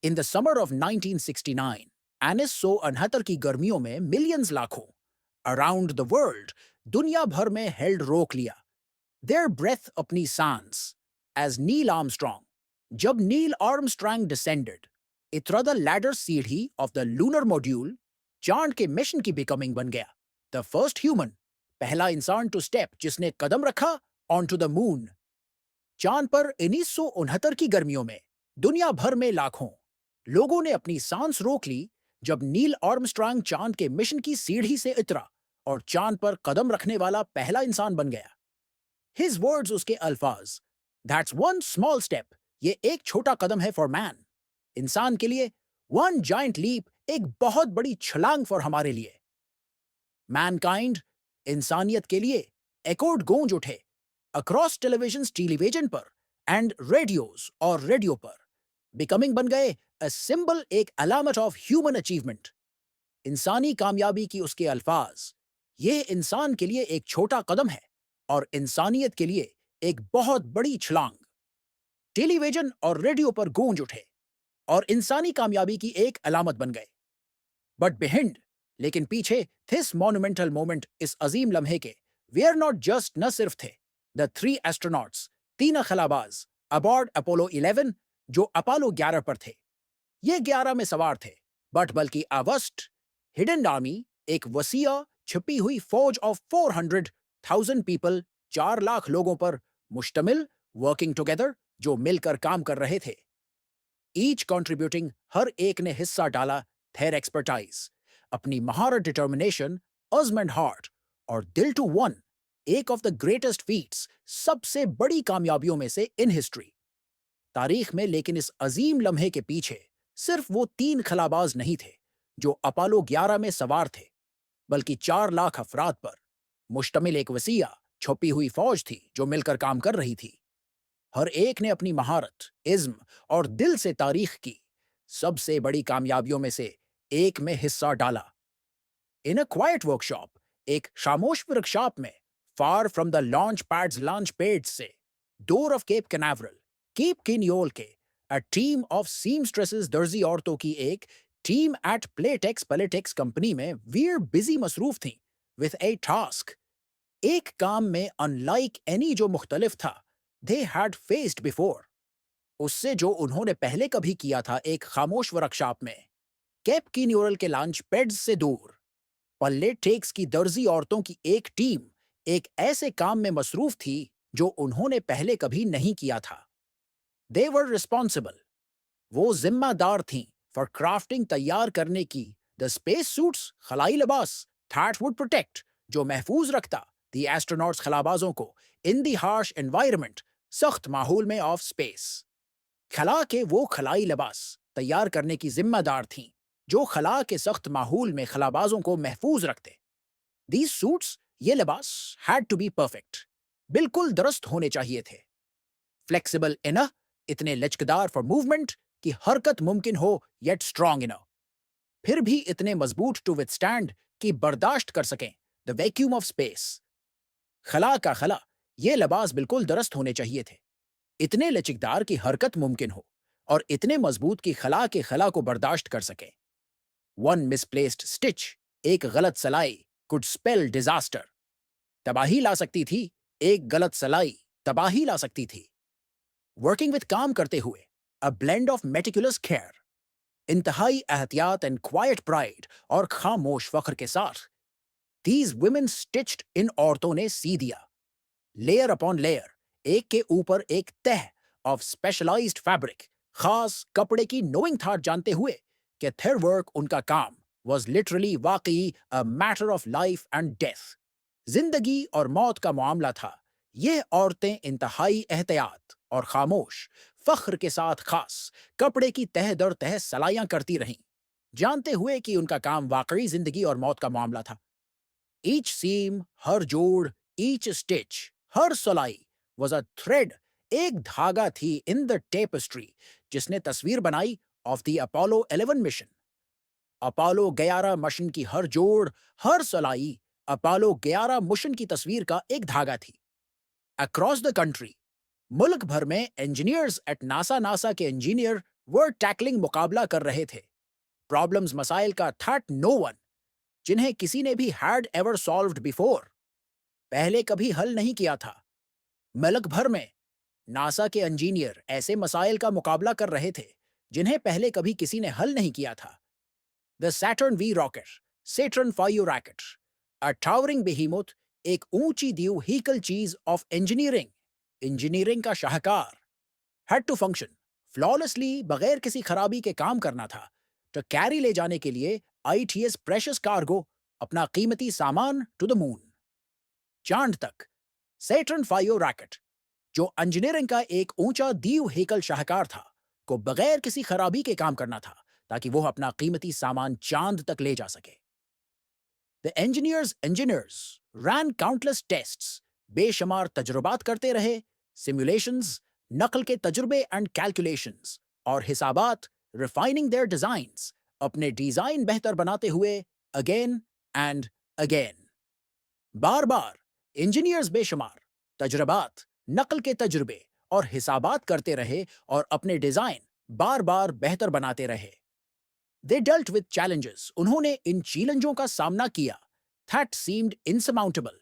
In the summer of 1969, 1969 की गर्मियों में मिलियंस लाखों अराउंड द वर्ल्ड दुनिया भर में हेल्ड रोक लिया देयर ब्रेथ अपनी सांस एज नील आर्मस्ट्रॉन्ग जब नील आर्मस्ट्रॉन्ग डिसेंडेड इतरा द लैडर सीढ़ी ऑफ द लूनर मॉड्यूल चांद के मिशन की बिकमिंग बन गया द फर्स्ट ह्यूमन पहला इंसान टू स्टेप जिसने कदम रखा ऑन टू द मून। चांद पर 1969 की गर्मियों में दुनिया भर में लाखों लोगों ने अपनी सांस रोक ली जब नील आर्मस्ट्रॉन्ग चांद के मिशन की सीढ़ी से उतरा और चांद पर कदम रखने वाला पहला इंसान बन गया। हिज वर्ड्स उसके अल्फाज, दैट्स वन स्मॉल स्टेप, ये एक छोटा कदम है फॉर मैन, इंसान के लिए, वन जाइंट लीप, एक बहुत बड़ी छलांग फॉर हमारे लिए। मैनकाइंड, इंसानियत के लिए, एकोड गूंज उठे अक्रॉस टेलीविजन पर एंड रेडियोज और रेडियो पर। बिकमिंग बन गए अ सिंबल, एक अलामत ऑफ ह्यूमन अचीवमेंट। इंसानी कामयाबी की उसके अल्फाज, ये इंसान के लिए एक छोटा कदम है और इंसानियत के लिए एक बहुत बड़ी छलांग। टेलीविजन और रेडियो पर गूंज उठे और इंसानी कामयाबी की एक अलामत बन गए। बट बिहाइंड, लेकिन पीछे, दिस मॉन्यूमेंटल मोमेंट, इस अजीम लम्हे के, वे आर नॉट जस्ट, न सिर्फ थे द थ्री एस्ट्रोनॉट्स, तीन खलाबाज अबॉर्ड अपोलो 11 जो अपोलो 11 पर थे। ये 11 में सवार थे, बट बल्कि अवस्ट हिडन आर्मी, एक वसीया छिपी हुई फौज ऑफ 400,000 पीपल, 4 लाख लोगों पर मुश्तमिल, वर्किंग टुगेदर, जो मिलकर काम कर रहे थे। ईच कंट्रीब्यूटिंग, हर एक ने हिस्सा डाला, their expertise, अपनी महारत, डिटर्मिनेशन, अज़्म एंड हार्ट और दिल टू वन, एक ऑफ द ग्रेटेस्ट फीट्स, सबसे बड़ी कामयाबियों में से इन हिस्ट्री, तारीख में। लेकिन इस अजीम लम्हे के पीछे सिर्फ वो 3 खलाबाज नहीं थे जो अपोलो 11 में सवार थे, बल्कि 4 लाख अफराद पर मुश्तमिल एक वसीया छुपी हुई फौज थी जो मिलकर काम कर रही थी। हर एक ने अपनी महारत, इज्म और दिल से तारीख की सबसे बड़ी कामयाबियों में से एक में हिस्सा डाला। इन अ क्वाइट वर्कशॉप, एक खामोश वर्कशॉप में, far from the launch pads से, door of cap Canaveral, cap किनियोल के, अ टीम ऑफ सीमस्ट्रेसेस, दर्जी औरतों की एक टीम एट प्लेटेक्स पॉलिटिक्स कंपनी में वीर बिजी मसरूफ थी विथ ए टास्क, एक काम में अनलाइक एनी जो मुख्तलिफ था दे हैड फेस्ड बिफोर, उससे जो उन्होंने पहले कभी किया था एक खामोश वर्कशॉप में। केप की न्यूरल के लॉन्च पैड्स से दूर पॉलिटिक्स की दर्जी औरतों की एक टीम एक ऐसे काम में मसरूफ थी जो उन्होंने पहले कभी नहीं किया था। दे वर रिस्पॉन्सिबल, वो जिम्मेदार थीं फॉर क्राफ्टिंग, तैयार करने की, द स्पेस सूट्स, खलाई लिबास, दैट वुड प्रोटेक्ट, जो महफूज रखता द एस्ट्रोनॉट्स, खलाबाजों को, इन द हार्श एनवायरनमेंट, सख्त माहौल में ऑफ स्पेस। खला के वो खलाई लिबास तैयार करने की जिम्मेदार थीं जो खला के सख्त माहौल में खलाबाजों को महफूज रखते। दीज सूट्स, ये लिबास, हैड टू बी परफेक्ट, बिल्कुल दुरुस्त होने चाहिए थे। फ्लेक्सिबल इनफ, इतने लचकदार फॉर मूवमेंट कि हरकत मुमकिन हो, येट स्ट्रॉन्ग इनफ, फिर भी इतने मजबूत टू विथस्टैंड कि बर्दाश्त कर सकें द वैक्यूम ऑफ स्पेस। खला का खला, ये लिबास बिल्कुल दुरुस्त होने चाहिए थे, इतने लचकदार कि हरकत मुमकिन हो और इतने मजबूत कि खला के खला को बर्दाश्त कर सके। वन मिसप्लेस्ड स्टिच, एक गलत सलाई, कुड स्पेल डिजास्टर, तबाही ला सकती थी, एक गलत सलाई तबाही ला सकती थी। वर्किंग विद, काम करते हुए, a blend of meticulous care, इंतहाई एहतियात एंड क्वाइट प्राइड, और खामोश फख्र के साथ, दीज वुमेन स्टिच्ड, इन औरतों ने सी दिया, लेयर अपॉन लेयर, एक के ऊपर एक तह ऑफ स्पेशलाइज्ड फैब्रिक, खास कपड़े की, नोइंग था, जानते हुए कि their वर्क, उनका काम, was literally, वाकई, a matter of life and death, जिंदगी और मौत का मामला था। ये औरतें इंतहाई एहतियात और खामोश फख्र के साथ खास कपड़े की तह दर तह सलाइयां करती रहीं, जानते हुए कि उनका काम वाकई जिंदगी और मौत का मामला था। ईच सीम, हर जोड़, ईच स्टिच, हर सलाई, was a thread, एक धागा थी, इन द टेपेस्ट्री, जिसने तस्वीर बनाई of the Apollo 11 mission. Apollo 11 mission की हर जोड़, हर सलाई, अपोलो 11 मिशन की तस्वीर का एक धागा थी। अक्रॉस द कंट्री, मुल्क भर में इंजीनियर्स एट नासा के इंजीनियर वर्ड टैकलिंग मुकाबला कर रहे थे। प्रॉब्लम्स मसाइल का थॉट नो वन, जिन्हें किसी ने भी हैड एवर सॉल्व्ड बिफोर, पहले कभी हल नहीं किया था। मुल्क भर में नासा के इंजीनियर ऐसे मसाइल का मुकाबला कर रहे थे जिन्हें पहले कभी किसी ने हल नहीं किया था। The Saturn V rocket, Saturn five rocket, a towering behemoth, एक ऊंची दीव हीकल चीज ऑफ इंजीनियरिंग का शाहकार, हैड टू फंक्शन फ्लॉलेसली, बगैर किसी खराबी के काम करना था। तो कैरी ले जाने के लिए आईटीएस प्रेशियस कार्गो, अपना कीमती सामान, टू द मून, चांद तक। सैटर्न फाइव रॉकेट, जो इंजीनियरिंग का एक ऊंचा दीव हेकल शाहकार था, को बगैर किसी खराबी के काम करना था ताकि वो अपना कीमती सामान चांद तक ले जा सके। The engineers ran countless tests, बेशुमार तजुर्बात करते रहे, सिमुलेशंस, नकल के तजुर्बे एंड कैलकुलेशंस और हिसाबात, रिफाइनिंग देयर डिजाइन्स, अपने डिजाइन बेहतर बनाते हुए, again and again. Bar bar engineers बेशुमार तजुर्बात, नकल के तजुर्बे और हिसाबात करते रहे और अपने डिजाइन बार बार बेहतर बनाते रहे। दे डेल्ट विद चैलेंजेस, उन्होंने इन चैलेंजों का सामना किया, दैट सीम्ड इनसरमाउंटेबल,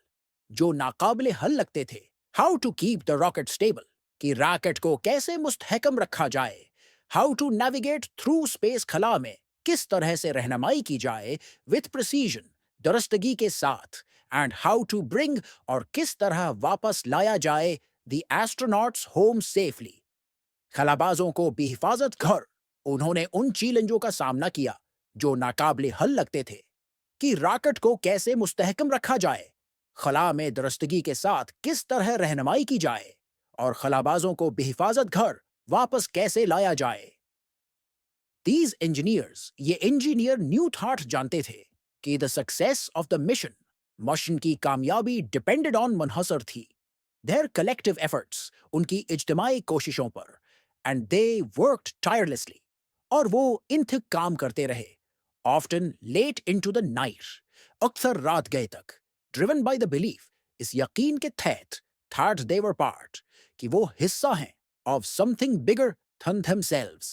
जो नाकाबिले हल लगते थे। How to keep the rocket stable, कि रॉकेट को कैसे मुस्तहकम रखा जाए। How to navigate through space, खला में किस तरह से रहनुमाई की जाए, विथ प्रिसीजन, दुरुस्तगी के साथ। एंड हाउ टू ब्रिंग, और किस तरह वापस लाया जाए, द एस्ट्रोनॉट्स होम सेफली, खलाबाजों को बेहिफाजत घर। उन्होंने उन चैलेंजों का सामना किया जो नाकाबिले हल लगते थे, कि रॉकेट को कैसे मुस्तहकम रखा जाए, खला में दुरुस्तगी के साथ किस तरह रहनुमाई की जाए, और खलाबाजों को बेहिफाजत घर वापस कैसे लाया जाए। These engineers, ये इंजीनियर न्यू थॉट जानते थे कि the success of the mission की कामयाबी डिपेंडेड ऑन, मुनहसर थी, their collective efforts, उनकी इज्तिमाई कोशिशों पर, and they worked tirelessly, और वो इंतक काम करते रहे, often late into the night, अक्सर रात गए तक, driven by the belief, इस यकीन के तहत, that they were part, कि वो हिस्सा हैं of something bigger than themselves,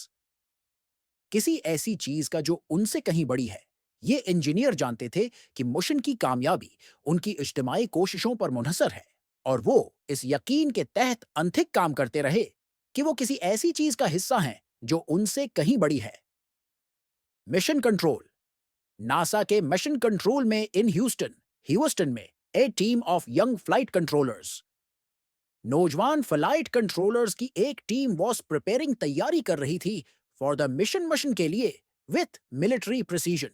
किसी ऐसी चीज का जो उनसे कहीं बड़ी है। ये इंजीनियर जानते थे कि मिशन की कामयाबी उनकी इज्तिमाई कोशिशों पर मुनहसर है, और वो इस यकीन के तहत अंथिक काम करते रहे कि वो किसी ऐसी चीज का हिस्सा हैं जो उनसे कहीं बड़ी है। मिशन कंट्रोल, नासा के मिशन कंट्रोल में इन ह्यूस्टन में a team of young flight controllers, नौजवान फ्लाइट कंट्रोलर्स की एक टीम वॉज प्रिपेयरिंग, तैयारी कर रही थी, फॉर द मिशन के लिए, विथ मिलिट्री प्रिसीजन,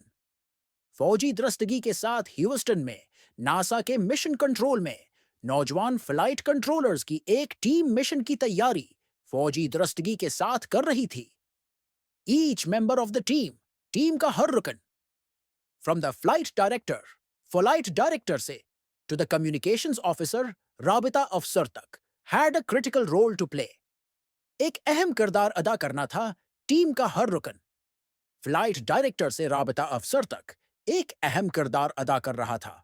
फौजी दुरुस्तगी के साथ। ह्यूस्टन में नासा के मिशन कंट्रोल में नौजवान फ्लाइट कंट्रोलर्स की एक टीम मिशन की तैयारी फौजी दुरुस्तगी के साथ कर रही थी। Each member of the team का हर रुकन, फ्रॉम द फ्लाइट डायरेक्टर से टू द कम्युनिकेशंस ऑफिसर, राबिता अफसर तक, had a critical role to play, एक अहम किरदार अदा करना था। टीम का हर रुकन, फ्लाइट डायरेक्टर से राबिता अफसर तक, एक अहम किरदार अदा कर रहा था।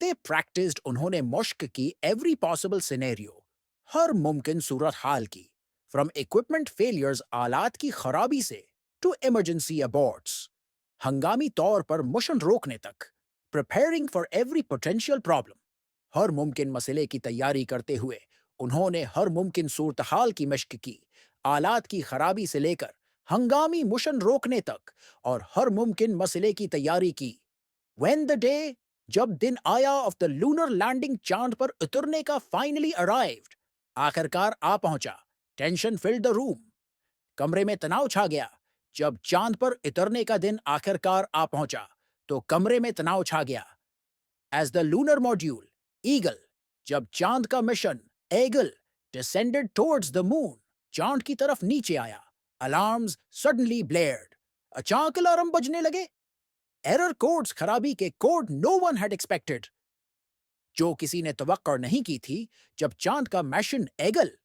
दे प्रैक्टिस्ड, उन्होंने मश्क की एवरी पॉसिबल सिनेरियो, हर मुमकिन सूरत हाल की, फ्रॉम इक्विपमेंट फेलियर्स, आलात की खराबी से, टू इमरजेंसी अबॉर्ट्स, हंगामी तौर पर मिशन रोकने तक, preparing for every potential problem, हर मुमकिन मसले की तैयारी करते हुए उन्होंने हर मुमकिन सूरत हाल की मश्क की, आलात की खराबी से लेकर हंगामी मिशन रोकने तक, और हर मुमकिन मसले की तैयारी की। When the day, जब दिन आया, ऑफ द लूनर लैंडिंग, चांद पर उतरने का, फाइनली अराइव्ड, आखिरकार आ पहुंचा। टेंशन फिल्ड द रूम, कमरे में तनाव छा गया। जब चांद पर उतरने का दिन आखिरकार आ पहुंचा तो कमरे में तनाव छा गया। As the lunar module Eagle, जब चांद का mission Eagle descended towards the moon, चांद की तरफ नीचे आया, अलार्म्स सडनली ब्लेयर्ड, अचानक अलार्म बजने लगे। एरर कोड्स, खराबी के code no one had expected, जो किसी ने तवक्को नहीं की थी। जब चांद का मिशन एगल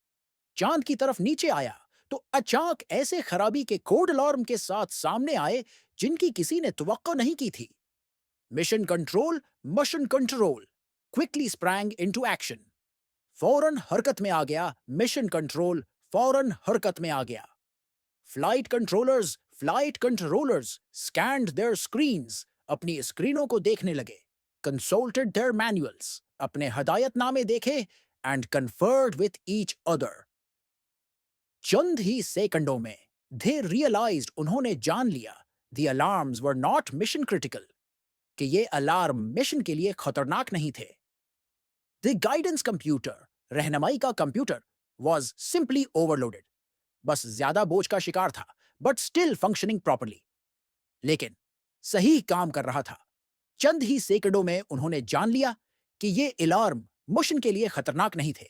चांद की तरफ नीचे आया तो अचानक ऐसे खराबी के कोड अलार्म के साथ सामने आए जिनकी किसी ने तवक्को नहीं की थी। Mission control quickly sprang into action, फौरन हरकत में आ गया। मिशन कंट्रोल फौरन हरकत में आ गया। Flight controllers scanned their screens, अपनी स्क्रीनों को देखने लगे, consulted their manuals, अपने हदायतनामे देखे, and conferred with each other. चंद ही सेकंडों में they realized, उन्होंने जान लिया, the alarms were not mission critical, कि ये अलार्म मिशन के लिए खतरनाक नहीं थे. The guidance computer, रहनुमाई का कंप्यूटर, was simply overloaded. बस ज्यादा बोझ का शिकार था, but still functioning properly. लेकिन सही काम कर रहा था. चंद ही सेकंडों में उन्होंने जान लिया कि ये अलार्म मिशन के लिए खतरनाक नहीं थे.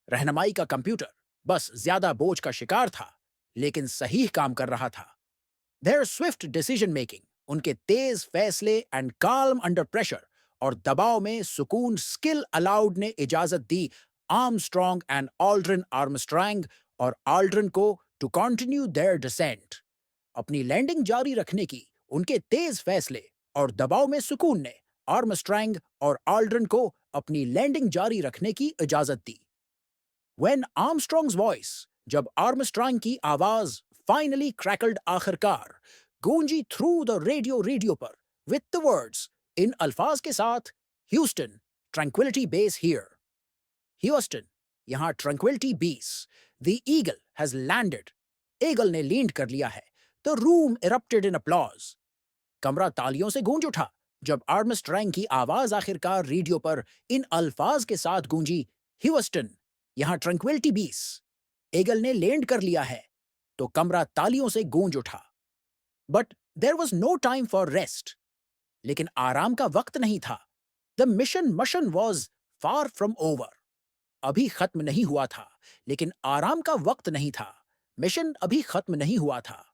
रहनुमाई का कंप्यूटर बस ज्यादा बोझ का शिकार था, लेकिन सही काम कर रहा था. Their swift decision making, उनके तेज फैसले and calm under pressure, और दबाव में सुकून स्किल अलाउड ने इजाजत दी आर्मस्ट्रॉन्ग एंड ऑल्ड्रिन आर्मस्ट्रैंग और ऑल्ड्रिन को टू कंटिन्यू देयर डिसेंट. अपनी लैंडिंग जारी रखने की उनके तेज फैसले और दबाव में सुकून ने आर्मस्ट्रैंग और ऑल्ड्रिन को अपनी लैंडिंग जारी रखने की इजाजत दी. When Armstrong's voice, जब आर्मस्ट्रॉन्ग की आवाज फाइनली क्रैकल्ड आखिरकार गूंजी थ्रू द रेडियो पर विद द वर्ड्स, इन अल्फाज के साथ, Houston Tranquility Base here. Houston, यहां Tranquility Base. The Eagle has landed, Eagle ने लैंड कर लिया है. The room erupted in applause, कमरा तालियों से गूंज उठा जब आर्मस्ट्रॉन्ग की आवाज आखिरकार रेडियो पर इन अल्फाज के साथ गूंजी, ह्यूस्टन, यहां ट्रैंक्विलिटी बेस, ईगल ने लैंड कर लिया है. तो कमरा तालियों से गूंज उठा. But there was no time for rest, लेकिन आराम का वक्त नहीं था. The mission was far from over, अभी खत्म नहीं हुआ था, लेकिन आराम का वक्त नहीं था. मिशन अभी खत्म नहीं हुआ था.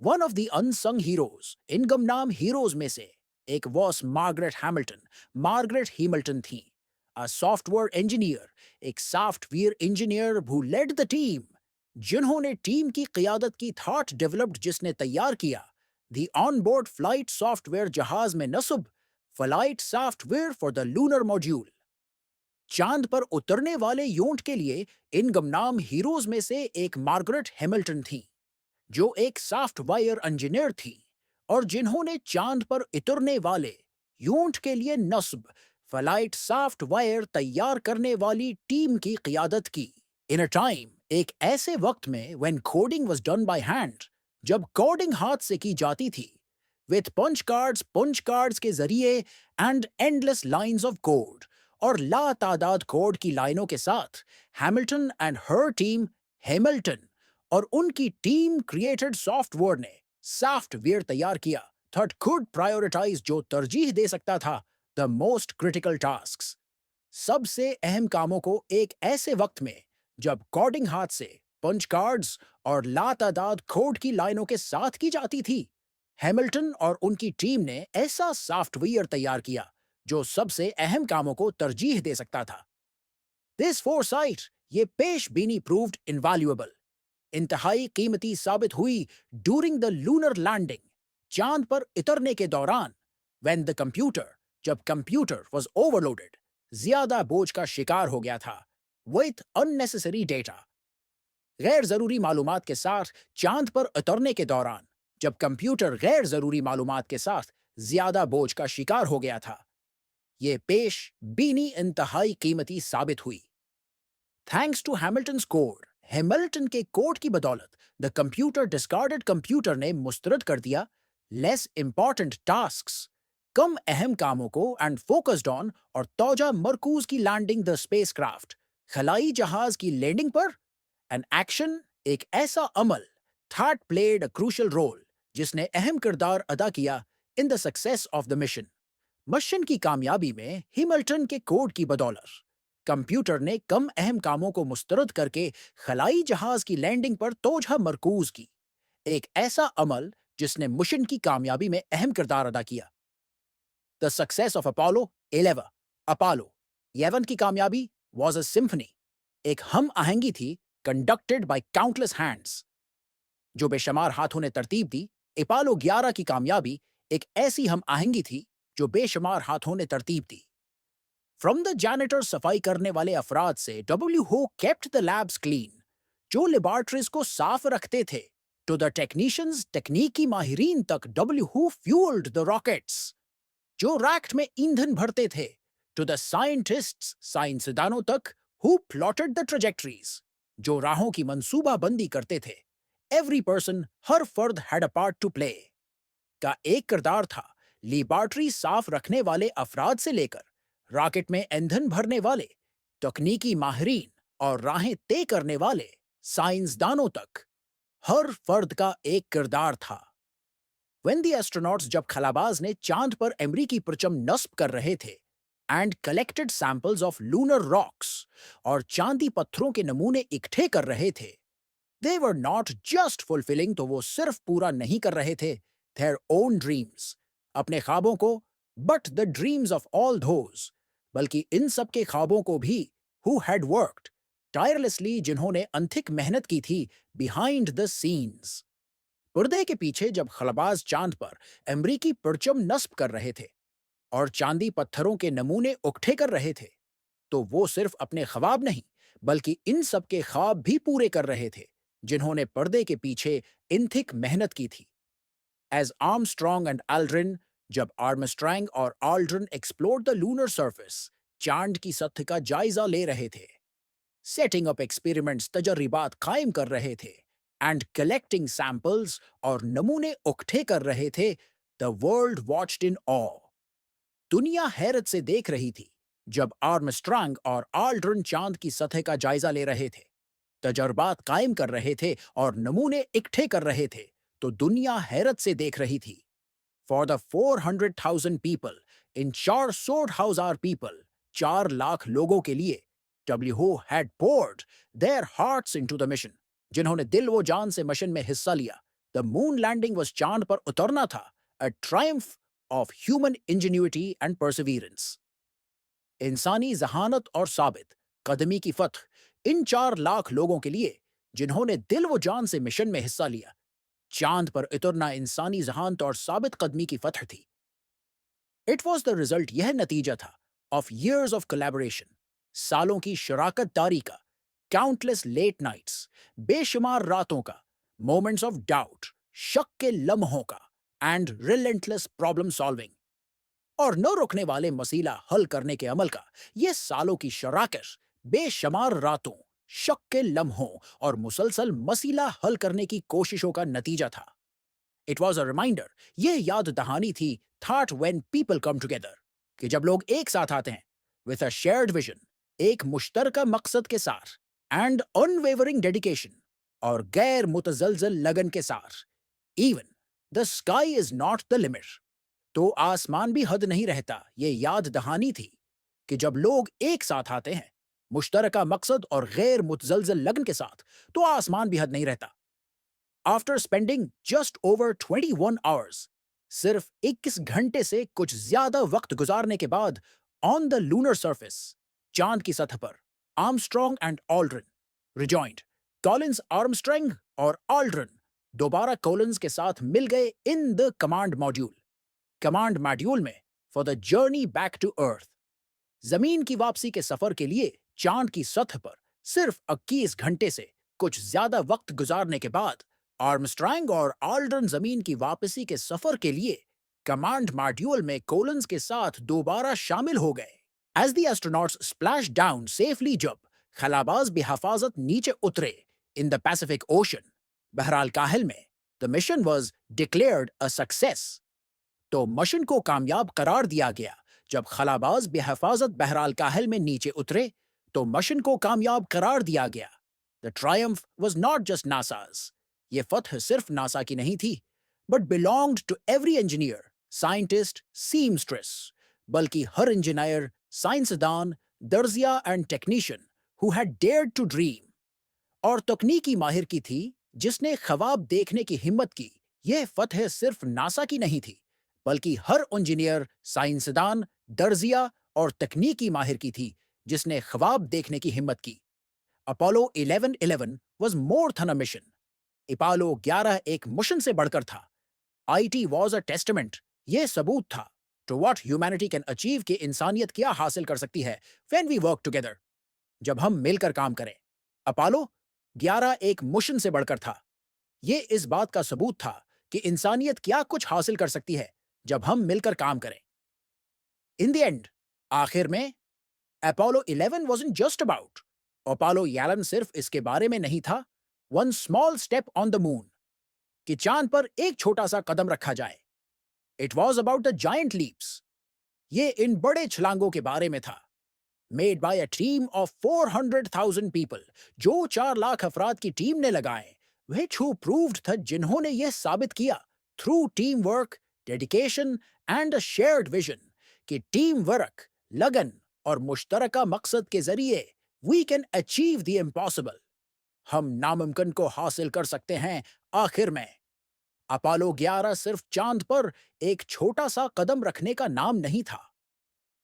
One of the unsung heroes, इन गुमनाम हीरोज में से एक was Margaret Hamilton. Margaret Hamilton थी अ सॉफ्टवेयर इंजीनियर, एक software engineer who led the team, जिन्होंने टीम की क़ियादत की. थॉट डेवलप्ड, जिसने तैयार किया दी ऑनबोर्ड फ्लाइट सॉफ्टवेयर, जहाज में नस्ब flight software for the lunar module. चांद पर उतरने वाले यूनिट के लिए इन गुमनाम हीरोज में से एक मार्गरेट हैमिल्टन थी, जो एक सॉफ्टवेयर इंजीनियर थी और जिन्होंने चांद पर उतरने वाले यूनिट के लिए नस्ब फ्लाइट सॉफ्टवेयर तैयार करने वाली टीम की क़ियादत की. इन अ टाइम, एक ऐसे वक्त में when coding was done by hand, जब कोडिंग हाथ से की जाती थी, विद पंच कार्ड्स के जरिए and endless lines of code, और लातादाद कोड की लाइनों के साथ, Hamilton and her team, Hamilton और उनकी टीम क्रिएटेड सॉफ्टवेयर ने सॉफ्टवेयर तैयार किया that could prioritize, जो तरजीह दे सकता था the most critical tasks, सबसे अहम कामों को एक ऐसे वक्त में जब कोडिंग हाथ से पंच कार्ड्स और लातादाद कोड की लाइनों के साथ की जाती थी. हैमिल्टन और उनकी टीम ने ऐसा सॉफ्टवेयर तैयार किया जो सबसे अहम कामों को तरजीह दे सकता था. दिस फोरसाइट, ये पेशबीनी प्रूव्ड इनवैल्यूएबल, इंतहाई कीमती साबित हुई ड्यूरिंग द लूनर लैंडिंग, चांद पर उतरने के दौरान. व्हेन द कंप्यूटर, जब कंप्यूटर वाज ओवरलोडेड, ज्यादा बोझ का शिकार हो गया था, विथ अननेसेसरी डेटा, गैर जरूरी मालूमात के साथ. चांद पर उतरने के दौरान जब कंप्यूटर गैर जरूरी मालूमात के साथ ज्यादा बोझ का शिकार हो गया था, ये पेश बीनी इंतहाई कीमती साबित हुई. Thanks to Hamilton's code, Hamilton के कोड की बदौलत द कंप्यूटर डिस्कार्डेड, कंप्यूटर ने मुस्तरद कर दिया लेस इंपॉर्टेंट टास्क्स, कम अहम कामों को, एंड फोकस्ड ऑन, और तौजा मरकूज की लैंडिंग द स्पेसक्राफ्ट, खलाई जहाज की लैंडिंग पर. एन एक्शन, एक ऐसा अमल that played a crucial role, जिसने अहम किरदार अदा किया in the success of the mission. Mission की कामयाबी में हैमिल्टन के कोड की बदौलत कंप्यूटर ने कम अहम कामों को मुस्तरद करके खलाई जहाज की लैंडिंग पर तोजह मरकूज की. एक ऐसा अमल जिसने मिशन की कामयाबी में अहम किरदार अदा किया. The success of Apollo 11, Apollo 11 की कामयाबी वॉज अ सिम्फनी, एक हम आहंगी थी कंडक्टेड बाय काउंटलेस हैंड्स, जो बेशुमार हाथों ने तरतीब दी. अपोलो 11 की कामयाबी एक ऐसी हम आहंगी थी जो बेशुमार हाथों ने तरतीब दी. फ्रॉम द जैनिटर, सफाई करने वाले अफराद से, डब्ल्यू हो केप्ट द लैब्स क्लीन, जो लेबॉर्ट्रीज को साफ रखते थे, टू द टेक्नीशियंस तकनीकी माहिरीन तक W who fuelled the rockets, जो रैक्ट में ईंधन भरते थे, टू द साइंटिस्ट्स साइंसदानों तक हु प्लॉटेड द ट्रेजेक्टरीज, जो राहों की मंसूबाबंदी करते थे। एवरी पर्सन, हर फर्द had a part to play का एक किरदार था। लेबॉर्ट्री साफ रखने वाले अफराद से लेकर रॉकेट में ईंधन भरने वाले तकनीकी माहिरीन और राहें तय करने वाले साइंसदानों तक हर फर्द का एक किरदार था। When the astronauts जब खलाबाज ने चांद पर अमेरिकी परचम नस्ब कर रहे थे and collected samples of lunar rocks और चांदी पत्थरों के नमूने इकट्ठे कर रहे थे, they were not just fulfilling, तो वो सिर्फ पूरा नहीं कर रहे थे their own dreams, अपने ख्वाबों को, but the dreams of all those, बल्कि इन सब के ख्वाबों को भी who had worked tirelessly, जिन्होंने अनथिक मेहनत की थी behind the scenes। पर्दे के पीछे जब खलाबाज चांद पर अमरीकी परचम नस्ब कर रहे थे और चांदी पत्थरों के नमूने उकट्ठे कर रहे थे, तो वो सिर्फ अपने ख्वाब नहीं बल्कि इन सब के ख्वाब भी पूरे कर रहे थे जिन्होंने पर्दे के पीछे इनथिक मेहनत की थी। एज आर्मस्ट्रॉन्ग एंड एल्ड्रिन, जब आर्मस्ट्रैंग और Aldrin explored the lunar surface, चांद की सतह का जायजा ले रहे थे, सेटिंग अप एक्सपेरिमेंट्स, तजर्रीबात कायम कर रहे थे, एंड कलेक्टिंग सैंपल्स और नमूने उकट्ठे कर रहे थे, द वर्ल्ड वॉच्ड इन ऑ, दुनिया हैरत से देख रही थी। जब आर्मस्ट्रॉन्ग और आल्ड्रिन चांद की सतह का जायजा ले रहे थे, तजर्बात कायम कर रहे थे और नमूने इकट्ठे कर रहे थे, तो दुनिया हैरत से देख रही थी। For the 400,000 people in 400,000 people, 4 lakh लोगों के लिए, WHO had poured their hearts into the mission, जिन्होंने दिल वो जान से मिशन में हिस्सा लिया। द मून लैंडिंग was, चांद पर उतरना था, a triumph of human ingenuity and perseverance। इंसानी जहानत और साबित कदमी की फतह इन 4 लाख लोगों के लिए जिन्होंने दिल व जान से मिशन में हिस्सा लिया। चांद पर उतरना इंसानी जहानत और साबित कदमी की फतह थी। इट वॉज द रिजल्ट, यह नतीजा था, ऑफ years ऑफ कोलैबोरेशन, सालों की शराकत दारी का, काउंटलेस लेट नाइट्स, बेशुमार रातों का, मोमेंट्स ऑफ डाउट, शक के लम्हों का, एंड रिलेंटलेस प्रॉब्लम सॉल्विंग, और न रुकने वाले मसीला हल करने के अमल का, ये सालों की शराकत, बेशुमार रातों, शक के लम्हों और मुसलसल मसीला हल करने की कोशिशों का नतीजा था। इट वॉज अ रिमाइंडर, ये याद दहानी थी, thought when people come together, कि जब लोग एक साथ आते हैं, विथ अ शेयर्ड विजन, एक मुश्तरका मकसद के साथ, एंड अनवेवरिंग डेडिकेशन, और गैर मुतजलजल लगन के साथ, even the sky is not the limit, तो आसमान भी हद नहीं रहता, ये याद दहानी थी कि जब लोग एक साथ आते हैं, मुश्तरका मकसद और गैर मुतजलजल लगन के साथ, तो आसमान भी हद नहीं रहता। After spending just over 21 hours, सिर्फ 21 घंटे से कुछ ज्यादा वक्त गुजारने के बाद, ऑन द लूनर सरफेस, चांद की सतह पर, Armstrong and Aldrin rejoined, Collins Armstrong और ऑल्ड्रिन दोबारा कॉलिंस के साथ मिल गए in the command module, command module में, for the journey back to Earth, जमीन की वापसी के सफर के लिए चांद की सतह पर सिर्फ 21 घंटे से कुछ ज्यादा वक्त गुजारने के बाद, आर्मस्ट्रॉन्ग और ऑल्ड्रिन जमीन की वापसी के सफर के लिए कमांड मॉड्यूल में कोलिंस के साथ दोबारा शामिल हो गए। As the astronauts splash down safely, जब खलाबाज बेहफाजत नीचे उतरे इन द पैसिफिक ओशन, बहराल काहिल में, the mission was declared a success, तो मिशन को कामयाब करार दिया गया। जब खलाबाज बेहफाजत बहराल काहिल में नीचे उतरे, तो मिशन को कामयाब करार दिया गया। The triumph was not just NASA's, ये फतह सिर्फ नासा की नहीं थी, but belonged to every engineer, scientist, seamstress, बल्कि हर इंजीनियर, साइंसदान, दर्जिया and technician who had dared to dream, और तकनीकी माहिर की थी जिसने ख्वाब देखने की हिम्मत की। यह फतह सिर्फ नासा की नहीं थी, बल्कि हर इंजीनियर, साइंसदान, दर्जिया और तकनीकी माहिर की थी जिसने ख्वाब देखने की हिम्मत की। Apollo 1111 was more than a mission. Apollo 11 एक मिशन से बढ़कर था। IT was a testament, ये सबूत था, to what humanity can achieve, कि इंसानियत क्या हासिल कर सकती है when we work together, जब हम मिलकर काम करें। अपोलो 11 एक मिशन से बढ़कर था। ये इस बात का सबूत था कि इंसानियत क्या कुछ हासिल कर सकती है जब हम मिलकर काम करें। इन द एंड, आखिर में, Apollo 11 wasn't just about Apollo 11 सिर्फ इसके बारे में नहीं था, one small step on the moon, कि चांद पर एक छोटा सा कदम रखा जाए। It was about the giant leaps, ये इन बड़े छलांगों के बारे में था, made by a team of 400,000 people, जो 4 लाख अफराद की टीम ने लगाए, which who proved था, जिन्होंने यह साबित किया through team work, dedication and a shared vision, कि टीम वर्क, लगन और मुश्तरका मकसद के जरिए we can achieve the impossible, हम नामुमकिन को हासिल कर सकते हैं। आखिर में, अपोलो 11 सिर्फ चांद पर एक छोटा सा कदम रखने का नाम नहीं था,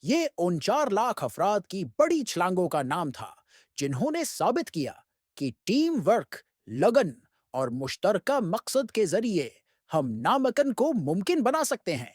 ये उन 4 लाख अफराद की बड़ी छलांगों का नाम था, जिन्होंने साबित किया कि टीम वर्क, लगन और मुश्तरका मकसद के जरिए हम नामुमकिन को मुमकिन बना सकते हैं।